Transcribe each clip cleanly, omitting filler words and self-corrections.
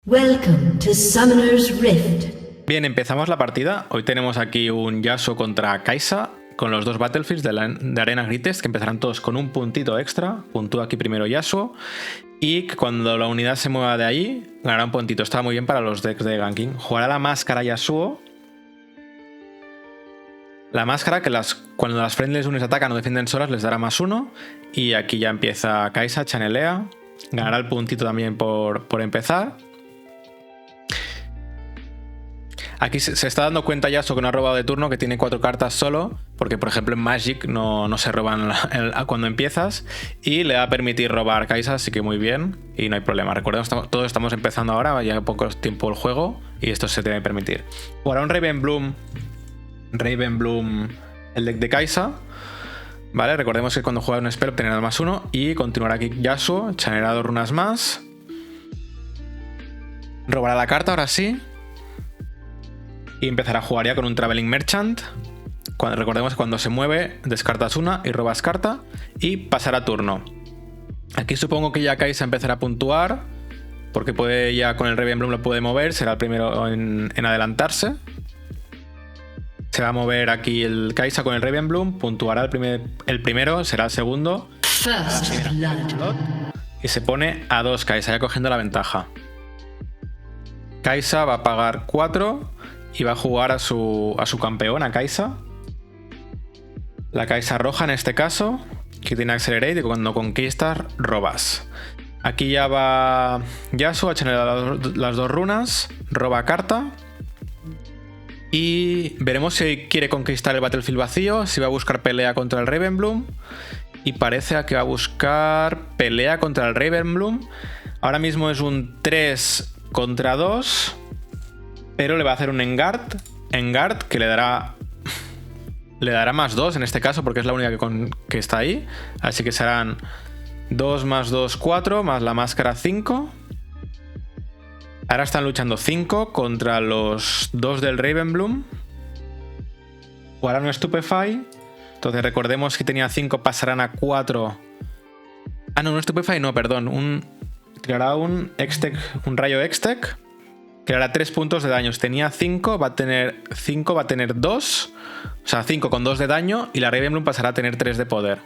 Welcome to Summoner's Rift. Bien, empezamos la partida. Hoy tenemos aquí un Yasuo contra Kai'Sa con los dos Battlefields de Arena Greatest que empezarán todos con un puntito extra. Puntúa aquí primero Yasuo y cuando la unidad se mueva de ahí ganará un puntito. Está muy bien para los decks de ganking. Jugará la máscara Yasuo. La máscara que cuando las friendlies units atacan o defienden solas les dará +1. Y aquí ya empieza Kai'Sa, chanelea. Ganará el puntito también por empezar. Aquí se está dando cuenta Yasuo que no ha robado de turno, que tiene 4 cartas solo, porque por ejemplo en Magic no se roban cuando empiezas, y le va a permitir robar Kai'Sa, así que muy bien, y no hay problema. Recordemos, todos estamos empezando ahora, ya poco tiempo el juego, y esto se tiene que permitir. Jugará un Ravenbloom, el deck de Kai'Sa, ¿vale? Recordemos que cuando juega un spell obtendrá el +1, y continuará aquí Yasuo, chaneará 2 runas más, robará la carta, ahora sí. Y empezará a jugar ya con un Traveling Merchant. Recordemos que cuando se mueve, descartas una y robas carta. Y pasará turno. Aquí supongo que ya Kai'Sa empezará a puntuar. Porque puede ya con el Ravenbloom lo puede mover. Será el primero en adelantarse. Se va a mover aquí el Kai'Sa con el Ravenbloom. Puntuará el primero, será el segundo. First blood. Y se pone a 2 Kai'Sa, ya cogiendo la ventaja. Kai'Sa va a pagar 4. Y va a jugar a su campeón, a Kai'Sa. La Kai'Sa roja en este caso, que tiene Accelerate y cuando conquistas, robas. Aquí ya va Yasuo a chanelar las 2 runas, roba carta. Y veremos si quiere conquistar el Battlefield vacío, si va a buscar pelea contra el Ravenbloom. Y parece que va a buscar pelea contra el Ravenbloom. Ahora mismo es un 3 contra 2. Pero le va a hacer un Engard que le dará +2 en este caso, porque es la única que está ahí. Así que serán 2 más 2, 4, más la máscara 5. Ahora están luchando 5 contra los 2 del Ravenbloom. Jugarán un Stupefy. Entonces recordemos que tenía 5, pasarán a 4. Ah, no, un Stupefy no, perdón. Tirará un rayo Hextech. Que hará 3 puntos de daño. Tenía 5, va a tener 2. O sea, 5 con 2 de daño. Y la Ravenbloom pasará a tener 3 de poder.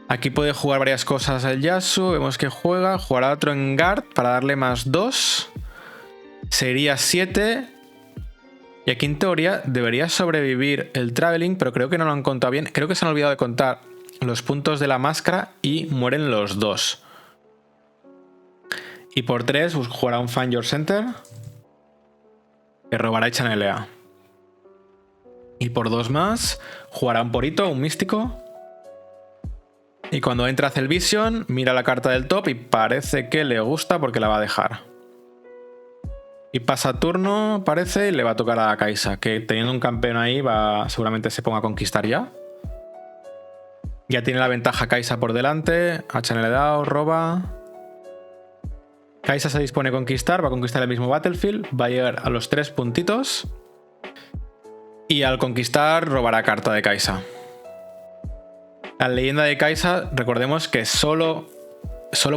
Aquí puede jugar varias cosas el Yasuo. Vemos que jugará otro Engard para darle +2. Sería 7. Y aquí en teoría debería sobrevivir el Traveling, pero creo que no lo han contado bien. Creo que se han olvidado de contar los puntos de la máscara y mueren los 2. Y por 3 jugará un Find Your Center, que robará y chanelea. Y por 2 más jugará un Porito, un místico. Y cuando entra hace el Vision, mira la carta del top y parece que le gusta porque la va a dejar. Y pasa turno, parece, y le va a tocar a Kai'Sa, que teniendo un campeón ahí seguramente se ponga a conquistar ya. Ya tiene la ventaja Kai'Sa por delante, ha chaneleado, roba. Kai'Sa se dispone a conquistar, va a conquistar el mismo Battlefield, va a llegar a los 3 puntitos y al conquistar robará carta de Kai'Sa. La leyenda de Kai'Sa, recordemos que solo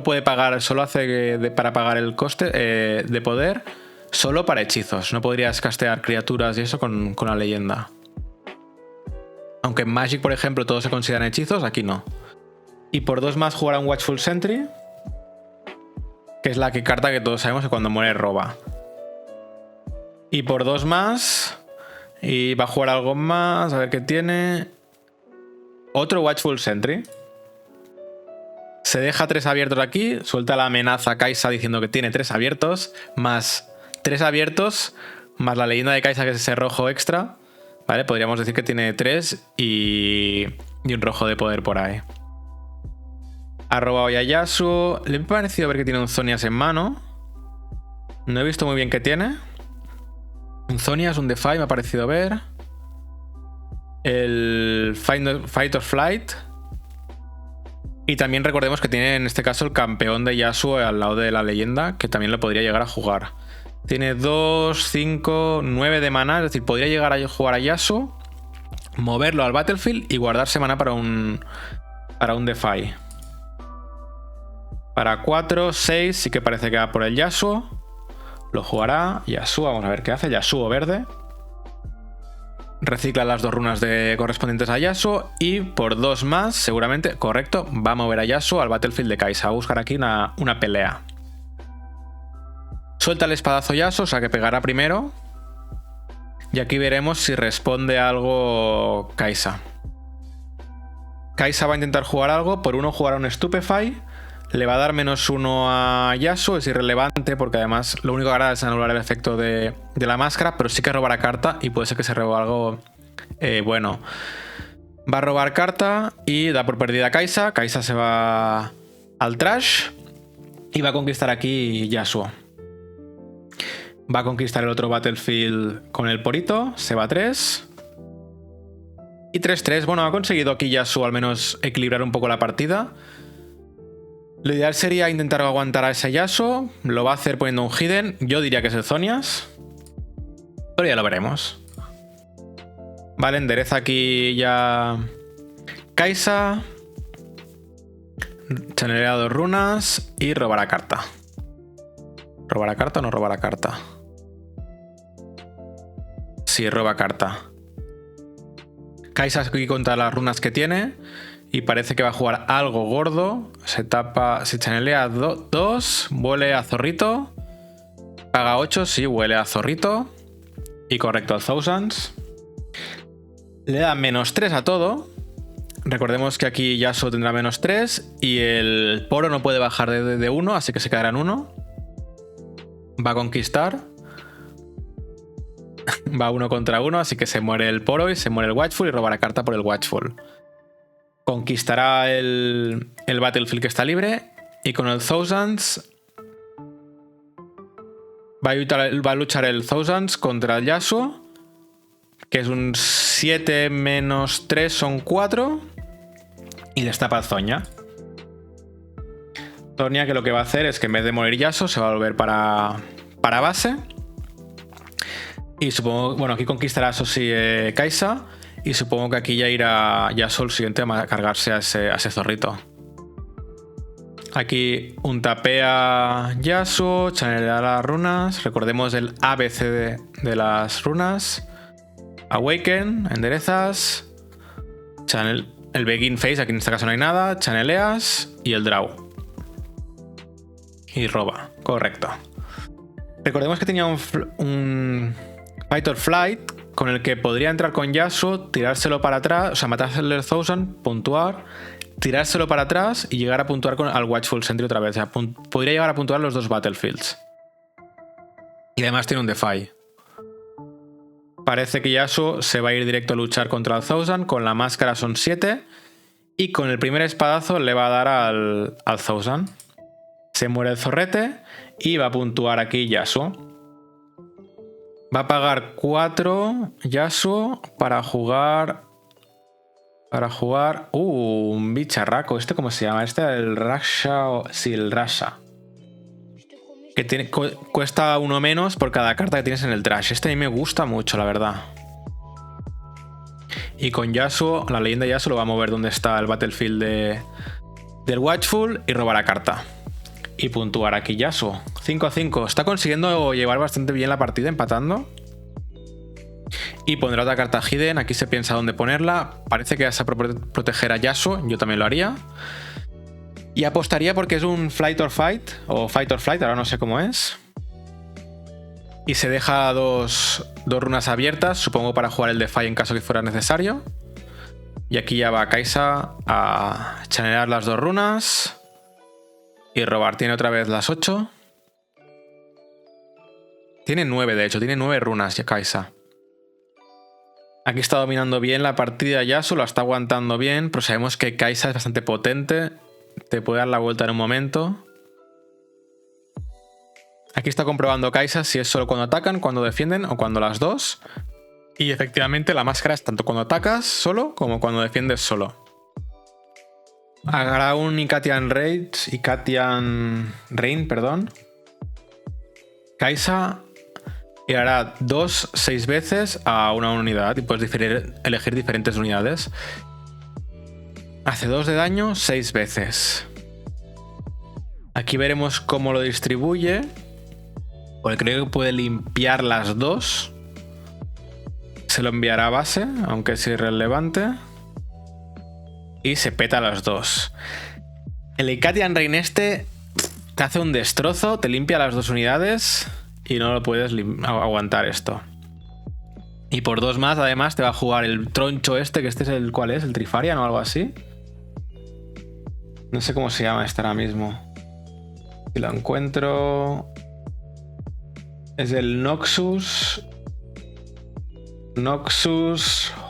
puede pagar, solo hace para pagar el coste de poder, solo para hechizos. No podrías castear criaturas y eso con la leyenda. Aunque en Magic, por ejemplo, todos se consideran hechizos, aquí no. Y por 2 más jugará un Watchful Sentry, que es la carta que todos sabemos que cuando muere roba. Y por 2 más. Y va a jugar algo más. A ver qué tiene. Otro Watchful Sentry. Se deja 3 abiertos aquí. Suelta la amenaza a Kai'Sa diciendo que tiene 3 abiertos. Más 3 abiertos. Más la leyenda de Kai'Sa, que es ese rojo extra. ¿Vale? Podríamos decir que tiene 3 y un rojo de poder por ahí. Ha robado ya Yasuo. Le ha parecido ver que tiene un Zhonya's en mano. No he visto muy bien qué tiene. Un Zhonya's, un Defy, me ha parecido ver. El Fight or Flight. Y también recordemos que tiene en este caso el campeón de Yasuo al lado de la leyenda, que también lo podría llegar a jugar. Tiene 2, 5, 9 de maná. Es decir, podría llegar a jugar a Yasuo, moverlo al Battlefield y guardarse maná para un Defy. Para 4, 6, sí que parece que va por el Yasuo. Lo jugará. Yasuo, vamos a ver qué hace. Yasuo verde. Recicla las 2 runas correspondientes a Yasuo. Y por 2 más, seguramente, correcto, va a mover a Yasuo al battlefield de Kai'Sa. Va a buscar aquí una pelea. Suelta el espadazo Yasuo, o sea que pegará primero. Y aquí veremos si responde algo Kai'Sa. Kai'Sa va a intentar jugar algo. Por 1 jugará un Stupefy. Le va a dar -1 a Yasuo. Es irrelevante porque además lo único que hará es anular el efecto de la máscara. Pero sí que robará carta y puede ser que se robe algo bueno. Va a robar carta y da por perdida a Kai'Sa. Kai'Sa se va al trash. Y va a conquistar aquí Yasuo. Va a conquistar el otro battlefield con el porito. Se va a 3. Y 3-3. Bueno, ha conseguido aquí Yasuo al menos equilibrar un poco la partida. Lo ideal sería intentar aguantar a ese Yasuo. Lo va a hacer poniendo un hidden. Yo diría que es el Zhonya's. Pero ya lo veremos. Vale, endereza aquí ya Kai'Sa. Chanelea 2 runas. Y robará carta. ¿Robará carta o no robará carta? Sí, roba carta. Kai'Sa aquí contra las runas que tiene. Y parece que va a jugar algo gordo. Se tapa. Se chanelea 2. Huele a zorrito. Paga 8. Sí, huele a zorrito. Y correcto al Thousands. Le da -3 a todo. Recordemos que aquí Yasuo tendrá -3. Y el poro no puede bajar de 1. Así que se quedará en 1. Va a conquistar. Va 1 contra 1, así que se muere el poro y se muere el Watchful y robará carta por el Watchful. Conquistará el battlefield que está libre y con el Thousands va a luchar el Thousands contra el Yasuo, que es un 7 - 3 son 4 y destapa al Zhonya. Zhonya que lo que va a hacer es que en vez de morir Yasuo se va a volver para base. Y supongo, bueno, aquí conquistará eso sí Kai'Sa. Y supongo que aquí ya irá Yasuo el siguiente a cargarse a ese zorrito. Aquí un tapea Yasuo, chanelea las runas. Recordemos el ABC de las runas. Awaken, enderezas. El Begin Phase, aquí en este caso no hay nada. Chaneleas y el Draw. Y roba, correcto. Recordemos que tenía un Fight or Flight con el que podría entrar con Yasuo, tirárselo para atrás, o sea, matarle el Thousand, puntuar, tirárselo para atrás y llegar a puntuar al Watchful Sentry otra vez. O sea, podría llegar a puntuar los 2 battlefields. Y además tiene un Defy. Parece que Yasuo se va a ir directo a luchar contra el Thousand. Con la máscara son 7. Y con el primer espadazo le va a dar al Thousand. Se muere el zorrete y va a puntuar aquí Yasuo. Va a pagar 4 Yasuo para jugar. Un bicharraco. ¿Este cómo se llama? Este el Rasha. Sí, el Rasha. Que cuesta 1 menos por cada carta que tienes en el trash. Este a mí me gusta mucho, la verdad. Y con Yasuo, la leyenda Yasuo lo va a mover donde está el battlefield del Watchful y robará carta. Y puntuar aquí Yasuo. 5-5. Está consiguiendo llevar bastante bien la partida, empatando. Y pondrá otra carta hidden. Aquí se piensa dónde ponerla. Parece que vas a proteger a Yasuo. Yo también lo haría. Y apostaría porque es un Flight or Fight. O Fight or Flight, ahora no sé cómo es. Y se deja dos runas abiertas. Supongo para jugar el Defy en caso que fuera necesario. Y aquí ya va Kai'Sa a chanelear las 2 runas. Y robar. Tiene otra vez las 8. Tiene 9, de hecho. Tiene 9 runas ya Kai'Sa. Aquí está dominando bien la partida Yasuo. Lo está aguantando bien. Pero sabemos que Kai'Sa es bastante potente. Te puede dar la vuelta en un momento. Aquí está comprobando Kai'Sa si es solo cuando atacan, cuando defienden o cuando las 2. Y efectivamente la máscara es tanto cuando atacas solo como cuando defiendes solo. Hará un Icatian Rain, perdón. Kai'Sa y hará 2 6 veces a una unidad y puedes elegir diferentes unidades. Hace 2 de daño 6 veces. Aquí veremos cómo lo distribuye. Porque creo que puede limpiar las dos. Se lo enviará a base, aunque es irrelevante. Y se peta las dos. El Icatian Rain este te hace un destrozo, te limpia las dos unidades y no lo puedes aguantar esto. Y por 2 más, además, te va a jugar el troncho este, que este es el... ¿Cuál es? ¿El Trifarian o algo así? No sé cómo se llama este ahora mismo. Si lo encuentro... Es el Noxus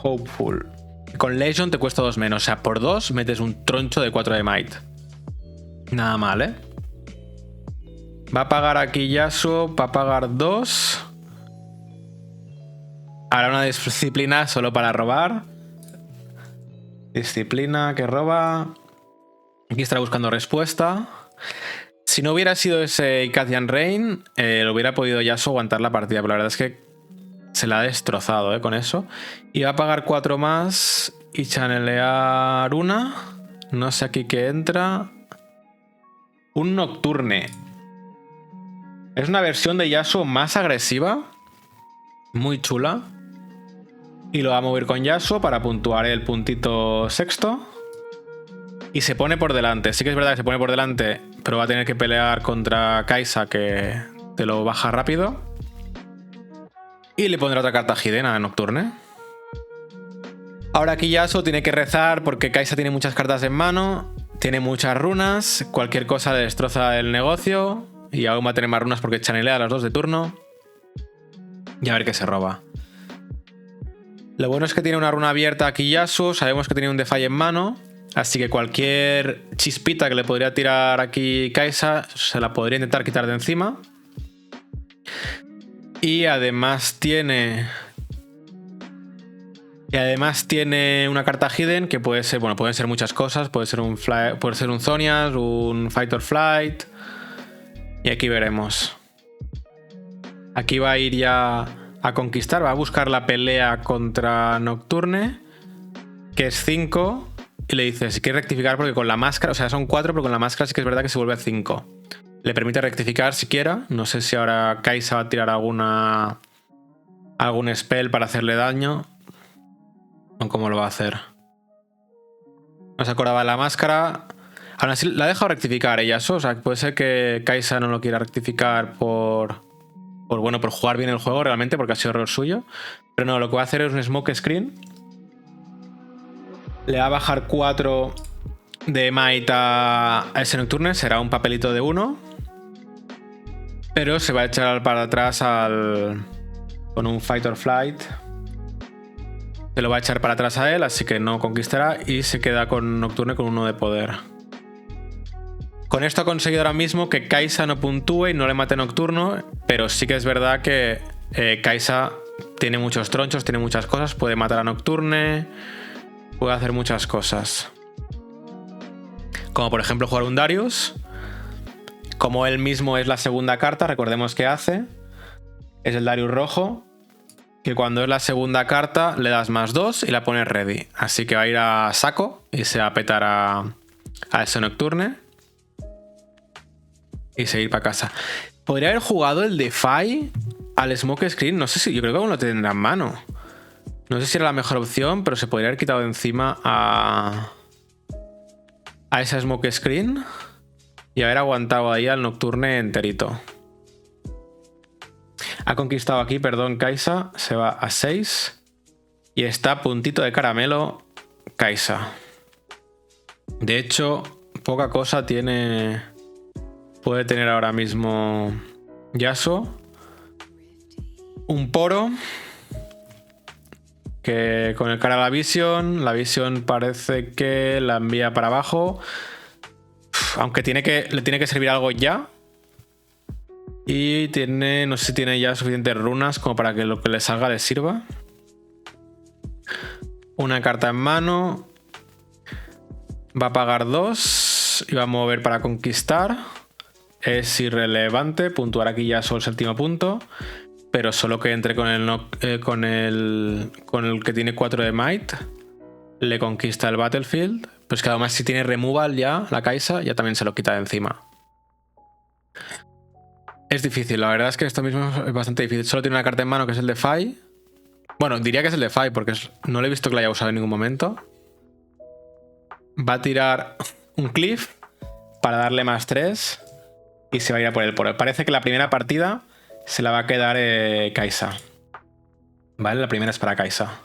Hopeful. Con Legion te cuesta 2 menos. O sea, por 2 metes un troncho de 4 de Might. Nada mal, ¿eh? Va a pagar aquí Yasuo. Va a pagar 2. Ahora una disciplina solo para robar. Disciplina que roba. Aquí estará buscando respuesta. Si no hubiera sido ese Icatian Rain, lo hubiera podido Yasuo aguantar la partida. Pero la verdad es que se la ha destrozado, con eso. Y va a pagar 4 más y chanelear una. No sé aquí qué entra. Un Nocturne. Es una versión de Yasuo más agresiva. Muy chula. Y lo va a mover con Yasuo para puntuar el puntito sexto. Y se pone por delante. Sí que es verdad que se pone por delante, pero va a tener que pelear contra Kai'Sa, que te lo baja rápido. Y le pondrá otra carta Hidden a Nocturne. Ahora aquí Yasuo tiene que rezar porque Kai'Sa tiene muchas cartas en mano. Tiene muchas runas. Cualquier cosa le destroza el negocio. Y aún va a tener más runas porque chanelea a las 2 de turno. Y a ver qué se roba. Lo bueno es que tiene una runa abierta aquí Yasuo. Sabemos que tiene un Defy en mano. Así que cualquier chispita que le podría tirar aquí Kai'Sa se la podría intentar quitar de encima. Y además tiene una carta Hidden que puede ser, bueno, pueden ser muchas cosas. Puede ser un Zhonya's, un Fight or Flight. Y aquí veremos. Aquí va a ir ya a conquistar. Va a buscar la pelea contra Nocturne, que es 5. Y le dice, si quiere rectificar, porque con la máscara, o sea, son 4, pero con la máscara sí que es verdad que se vuelve a 5. Le permite rectificar siquiera. No sé si ahora Kai'Sa va a tirar algún spell para hacerle daño. O cómo lo va a hacer. No se acordaba de la máscara. Aún así la ha dejado rectificar ella. O sea, puede ser que Kai'Sa no lo quiera rectificar por jugar bien el juego realmente, porque ha sido error suyo. Pero no, lo que va a hacer es un smoke screen. Le va a bajar 4 de Might a ese Nocturne. Será un papelito de 1. Pero se va a echar para atrás con un Fight or Flight. Se lo va a echar para atrás a él, así que no conquistará. Y se queda con Nocturne con 1 de poder. Con esto ha conseguido ahora mismo que Kai'Sa no puntúe y no le mate Nocturno. Pero sí que es verdad que Kai'Sa tiene muchos tronchos, tiene muchas cosas. Puede matar a Nocturne. Puede hacer muchas cosas. Como por ejemplo jugar un Darius. Como él mismo es la segunda carta, recordemos que hace. Es el Darius rojo. Que cuando es la segunda carta le das +2 y la pones ready. Así que va a ir a saco y se va a petar a ese Nocturne. Y seguir para casa. Podría haber jugado el Defy al Smoke Screen. No sé si, yo creo que aún lo tendrá en mano. No sé si era la mejor opción, pero se podría haber quitado de encima a esa Smoke Screen y haber aguantado ahí al Nocturne enterito. Ha conquistado aquí, perdón, Kai'Sa. Se va a 6. Y está a puntito de caramelo Kai'Sa. De hecho, poca cosa puede tener ahora mismo Yasuo. Un poro. Que con el cara a la Vision parece que la envía para abajo. Aunque le tiene que servir algo ya. Y no sé si tiene ya suficientes runas como para que lo que le salga le sirva. Una carta en mano. Va a pagar 2 y va a mover para conquistar. Es irrelevante. Puntuar aquí ya solo el séptimo punto. Pero solo que entre con el que tiene 4 de Might, le conquista el Battlefield. Pues que además si tiene removal ya, la Kai'Sa, ya también se lo quita de encima. Es difícil, la verdad es que esto mismo es bastante difícil. Solo tiene una carta en mano que es el de Fai. Bueno, diría que es el de Fai porque no lo he visto que lo haya usado en ningún momento. Va a tirar un Cliff para darle +3 y se va a ir a por el poro. Parece que la primera partida se la va a quedar Kai'Sa. Vale, la primera es para Kai'Sa.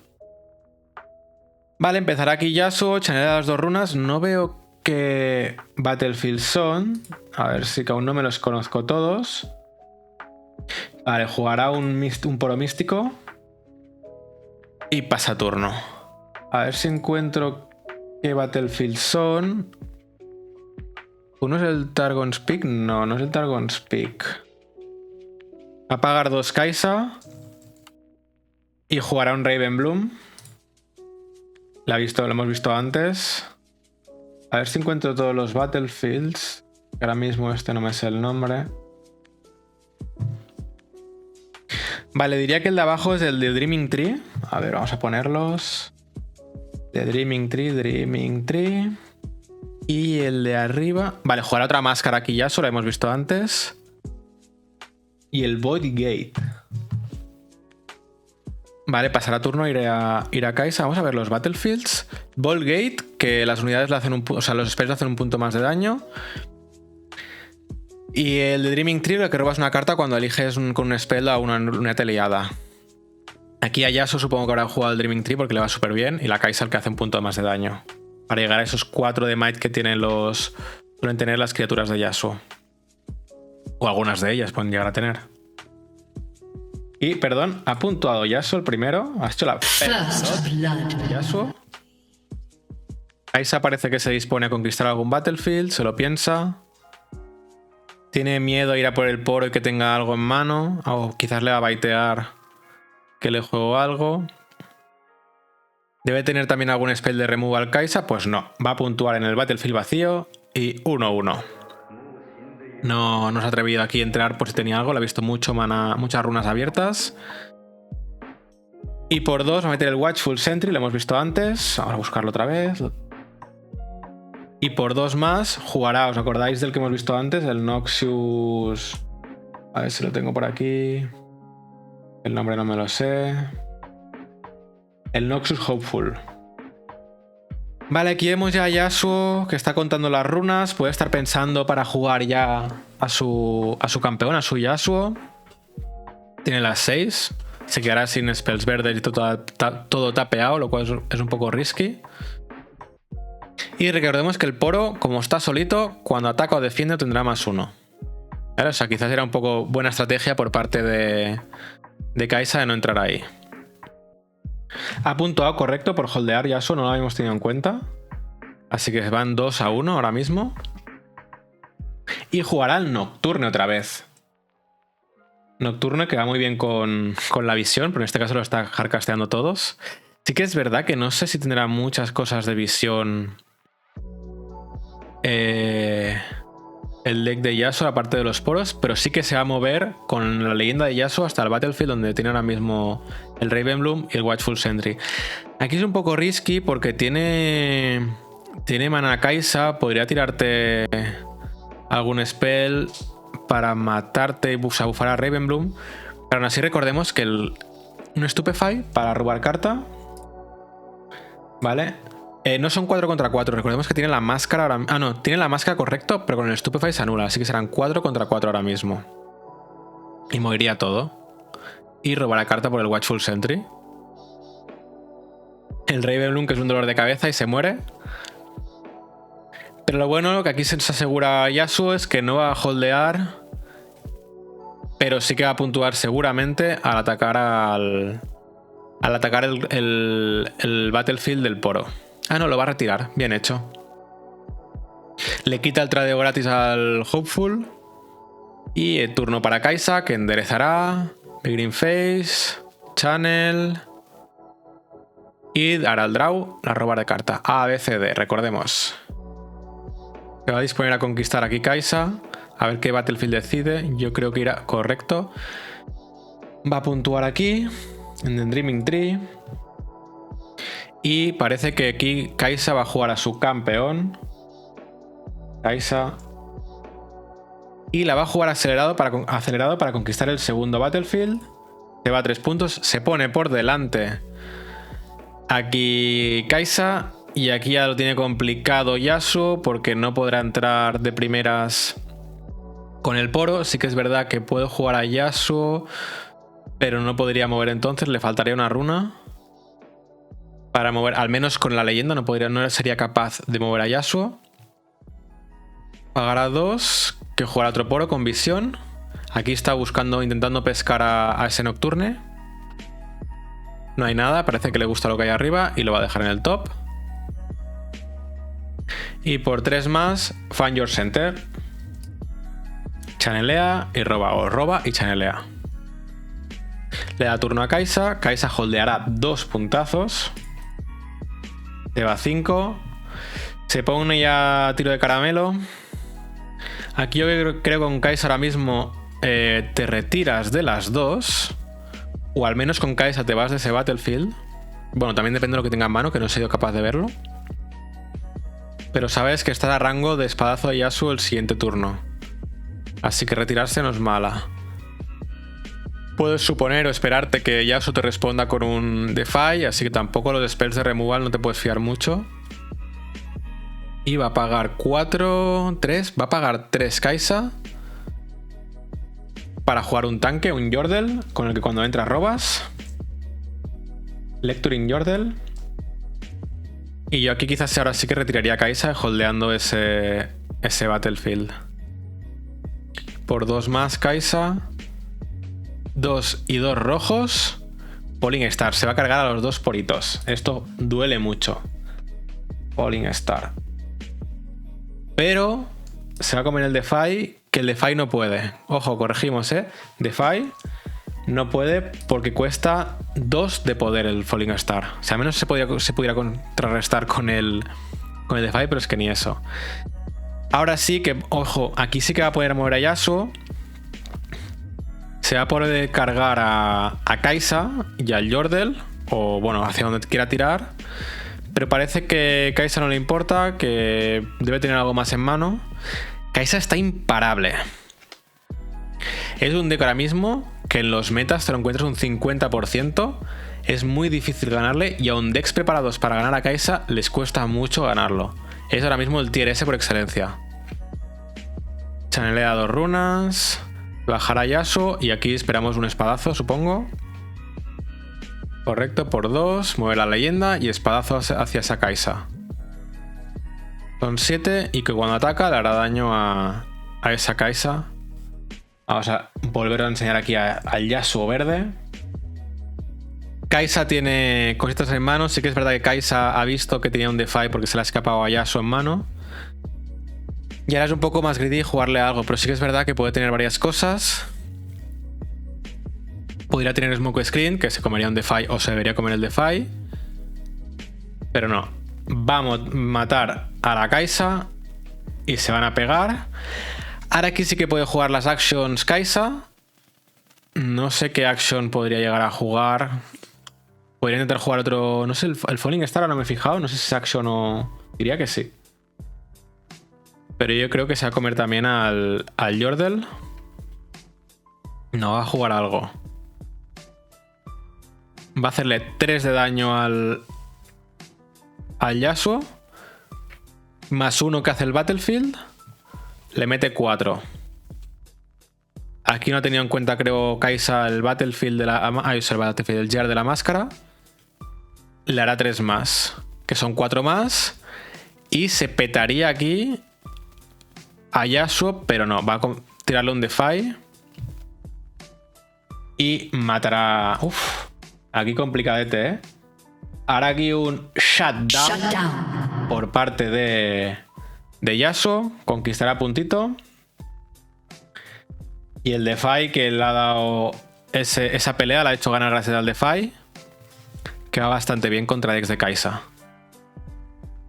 Vale, empezará aquí Yasuo, chanelea las 2 runas. No veo qué Battlefield son. A ver si que aún no me los conozco todos. Vale, jugará un poro místico. Y pasa turno. A ver si encuentro qué Battlefield son. ¿Uno es el Targon's Peak? No, no es el Targon's Peak. Va a pagar 2 Kai'Sa. Y jugará un Ravenbloom. Lo hemos visto antes. A ver si encuentro todos los Battlefields. Ahora mismo este no me sé el nombre. Vale, diría que el de abajo es el de Dreaming Tree. A ver, vamos a ponerlos. De Dreaming Tree. Y el de arriba... Vale, jugará otra máscara aquí ya, solo lo hemos visto antes. Y el Void Gate. Vale, pasará turno, iré a Kai'Sa. Vamos a ver los Battlefields. Void Gate, que las unidades le hacen o sea, los spells le hacen un punto más de daño. Y el de Dreaming Tree, el que robas una carta cuando eliges con un spell a una unidad aliada. Aquí a Yasuo supongo que habrá jugado el Dreaming Tree porque le va súper bien. Y la Kai'Sa el que hace un punto más de daño. Para llegar a esos 4 de Might que tienen suelen tener las criaturas de Yasuo. O algunas de ellas pueden llegar a tener. Y, perdón, ha puntuado Yasuo el primero. Ha hecho la First blood. Yasuo. Kai'Sa parece que se dispone a conquistar algún Battlefield. Se lo piensa. Tiene miedo a ir a por el poro y que tenga algo en mano. O quizás le va a baitear que le juego algo. ¿Debe tener también algún spell de removal Kai'Sa? Pues no. Va a puntuar en el Battlefield vacío y 1-1. No se ha atrevido aquí a entrar por si tenía algo. Le ha visto muchas runas abiertas. Y por 2 va a meter el Watchful Sentry. Lo hemos visto antes. Vamos a buscarlo otra vez. Y por 2 más jugará, ¿os acordáis del que hemos visto antes? El Noxious... A ver si lo tengo por aquí. El nombre no me lo sé. El Noxus Hopeful. Vale, aquí vemos ya a Yasuo que está contando las runas. Puede estar pensando para jugar ya a su campeón, a su Yasuo. Tiene las 6. Se quedará sin spells verdes y todo tapeado, lo cual es un poco risky. Y recordemos que el poro, como está solito, cuando ataca o defiende tendrá +1. ¿Vale? O sea, quizás era un poco buena estrategia por parte de Kai'Sa de no entrar ahí. Ha puntuado correcto por holdear Yasuo, no lo habíamos tenido en cuenta. Así que van 2-1 ahora mismo. Y jugará el Nocturne otra vez. Nocturne que va muy bien con la visión, pero en este caso lo está hardcasteando todos. Sí que es verdad que no sé si tendrá muchas cosas de visión el deck de Yasuo, aparte de los poros, pero sí que se va a mover con la leyenda de Yasuo hasta el Battlefield, donde tiene ahora mismo el Ravenbloom y el Watchful Sentry. Aquí es un poco risky porque tiene mana Kai'Sa, podría tirarte algún spell para matarte y bufar a Ravenbloom, pero aún así recordemos que un Stupefy para robar carta, ¿vale? No son 4 contra 4, recordemos que tiene la máscara ahora... Ah, no, tiene la máscara correcto, pero con el Stupefy se anula, así que serán 4 contra 4 ahora mismo. Y moriría todo. Y robará carta por el Watchful Sentry. El Ravenbloom, que es un dolor de cabeza y se muere. Pero lo bueno que aquí se asegura Yasuo es que no va a holdear, pero sí que va a puntuar seguramente al atacar el Battlefield del poro. Ah, no, lo va a retirar. Bien hecho. Le quita el tradeo gratis al Hopeful. Y el turno para Kai'Sa, que enderezará. Green Face. Channel. Y hará el draw, la robar de carta. A, B, C, D, recordemos. Se va a disponer a conquistar aquí Kai'Sa. A ver qué Battlefield decide. Yo creo que irá correcto. Va a puntuar aquí, en el Dreaming Tree. Y parece que aquí Kai'Sa va a jugar a su campeón. Kai'Sa. Y la va a jugar acelerado para conquistar el segundo Battlefield. Se va a 3 puntos. Se pone por delante aquí Kai'Sa. Y aquí ya lo tiene complicado Yasuo porque no podrá entrar de primeras con el poro. Sí que es verdad que puedo jugar a Yasuo, pero no podría mover entonces. Le faltaría una runa para mover. Al menos con la leyenda no sería capaz de mover a Yasuo. Pagará 2, que jugará otro poro con visión. Aquí está intentando pescar a ese Nocturne. No hay nada, parece que le gusta lo que hay arriba y lo va a dejar en el top. Y por 3 más, Find Your Center. Chanelea y roba, o roba y chanelea. Le da turno a Kai'Sa. Kai'Sa holdeará 2 puntazos. Se va a 5. Se pone ya tiro de caramelo. Aquí yo creo que con Kai'Sa ahora mismo te retiras de las 2. O al menos con Kai'Sa te vas de ese Battlefield. Bueno, también depende de lo que tenga en mano, que no he sido capaz de verlo. Pero sabes que está a rango de espadazo de Yasuo el siguiente turno. Así que retirarse no es mala. Puedes suponer o esperarte que Yasuo te responda con un Defy, así que tampoco los spells de removal no te puedes fiar mucho. Y va a pagar 3. Va a pagar 3 Kai'Sa para jugar un tanque, un Yordle, con el que cuando entras robas. Lecturing Yordle. Y yo aquí quizás ahora sí que retiraría a Kai'Sa holdeando ese Battlefield. Por 2 más Kai'Sa. 2 y 2 rojos. Falling Star. Se va a cargar a los 2 poritos. Esto duele mucho. Falling Star. Pero se va a comer el Defy, que el Defy no puede. Ojo, corregimos, Defy no puede porque cuesta 2 de poder el Falling Star. O sea, a menos se pudiera contrarrestar con el Defy, pero es que ni eso. Ahora sí que, ojo, aquí sí que va a poder mover a Yasuo. Se va a poder cargar a Kai'Sa y al Yordle, o bueno, hacia donde quiera tirar. Pero parece que Kai'Sa no le importa, que debe tener algo más en mano. Kai'Sa está imparable. Es un deck ahora mismo que en los metas te lo encuentras un 50%. Es muy difícil ganarle y a un decks preparados para ganar a Kai'Sa les cuesta mucho ganarlo. Es ahora mismo el tier S por excelencia. Chanelea 2 runas. Bajará Yasuo y aquí esperamos un espadazo, supongo. Correcto, por 2. Mueve la leyenda y espadazo hacia esa Kai'Sa. Son 7 y que cuando ataca le hará daño a esa Kai'Sa. Vamos a volver a enseñar aquí al Yasuo verde. Kai'Sa tiene cositas en mano. Sí que es verdad que Kai'Sa ha visto que tenía un Defy porque se le ha escapado a Yasuo en mano. Y ahora es un poco más greedy jugarle algo, pero sí que es verdad que puede tener varias cosas. Podría tener Smoke Screen, que se comería un Defy o se debería comer el Defy. Pero no. Vamos a matar a la Kai'Sa y se van a pegar. Ahora aquí sí que puede jugar las actions Kai'Sa. No sé qué action podría llegar a jugar. Podría intentar jugar otro... No sé, el Falling Star ahora no me he fijado. No sé si es action o... Diría que sí. Pero yo creo que se va a comer también al Yordle. No, va a jugar algo. Va a hacerle 3 de daño al Yasuo. Más 1 que hace el Battlefield. Le mete 4. Aquí no ha tenido en cuenta, creo, Kai'Sa el Battlefield el Jar de la máscara. Le hará 3 más. Que son 4 más. Y se petaría aquí a Yasuo, pero no. Va a tirarle un Defy. Y matará... Uf. Aquí complicadete, Hará aquí un shutdown por parte de Yasuo. Conquistará puntito. Y el Defy que le ha dado esa pelea la ha hecho ganar gracias al Defy. Que va bastante bien contra decks de Kai'Sa.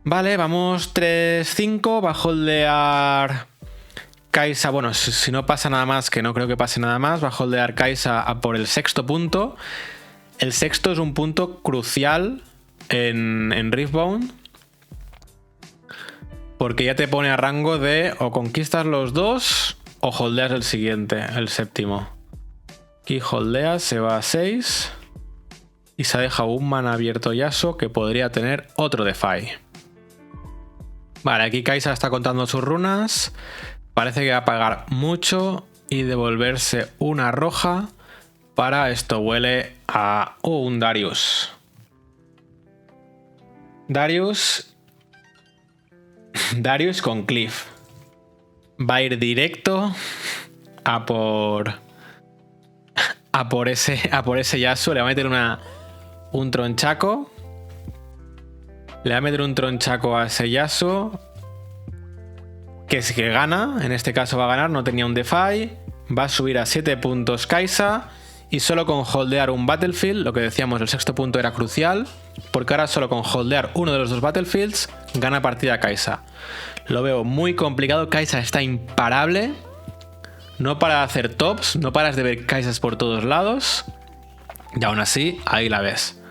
Vale, vamos 3-5. Va a holdear Kai'Sa. Bueno, si no pasa nada más, que no creo que pase nada más, va a holdear Kai'Sa a por el 6º punto. El 6º es un punto crucial en Riftbound. Porque ya te pone a rango de o conquistas los 2 o holdeas el siguiente, el séptimo. Aquí holdeas, se va a 6 y se ha dejado un mana abierto Yasuo que podría tener otro Defy. Vale, aquí Kai'Sa está contando sus runas. Parece que va a pagar mucho y devolverse una roja para esto. Huele a un Darius. Darius con Cliff. Va a ir directo a por ese Yasuo. Le va a meter un tronchaco. Le va a meter un tronchaco a ese Yasuo. Que es que gana. En este caso va a ganar. No tenía un Defy. Va a subir a 7 puntos Kai'Sa. Y solo con holdear un Battlefield, lo que decíamos, el sexto punto era crucial. Porque ahora solo con holdear uno de los dos Battlefields gana partida Kai'Sa. Lo veo muy complicado. Kai'Sa está imparable. No para de hacer tops. No paras de ver Kai'Sas por todos lados. Y aún así, ahí la ves.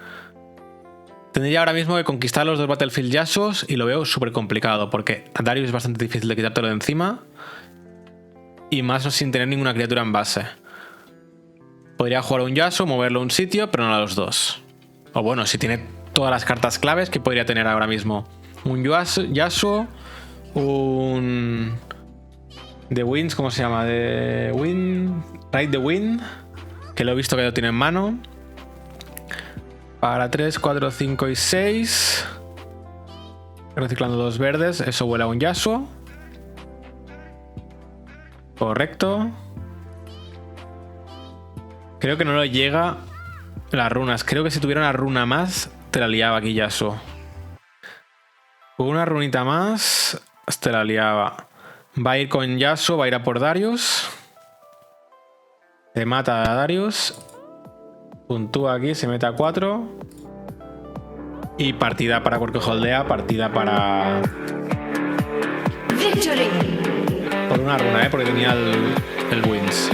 Tendría ahora mismo que conquistar los dos Battlefield Yasuos y lo veo súper complicado porque a Darius es bastante difícil de quitártelo de encima y más sin tener ninguna criatura en base. Podría jugar un Yasuo, moverlo a un sitio, pero no a los dos. O bueno, si tiene todas las cartas claves que podría tener ahora mismo. Un Yasuo, un... The Winds, ¿cómo se llama? The Wind... Ride the Wind, que lo he visto que lo tiene en mano. Para 3, 4, 5 y 6. Reciclando 2 verdes. Eso huele a un Yasuo. Correcto. Creo que no lo llega las runas. Creo que si tuviera una runa más, te la liaba aquí Yasuo. Con una runita más, te la liaba. Va a ir con Yasuo, va a ir a por Darius. Se mata a Darius. Puntúa aquí, se mete a 4. Y partida para porque holdea, partida para... Victory. Por una runa, porque tenía el Winds.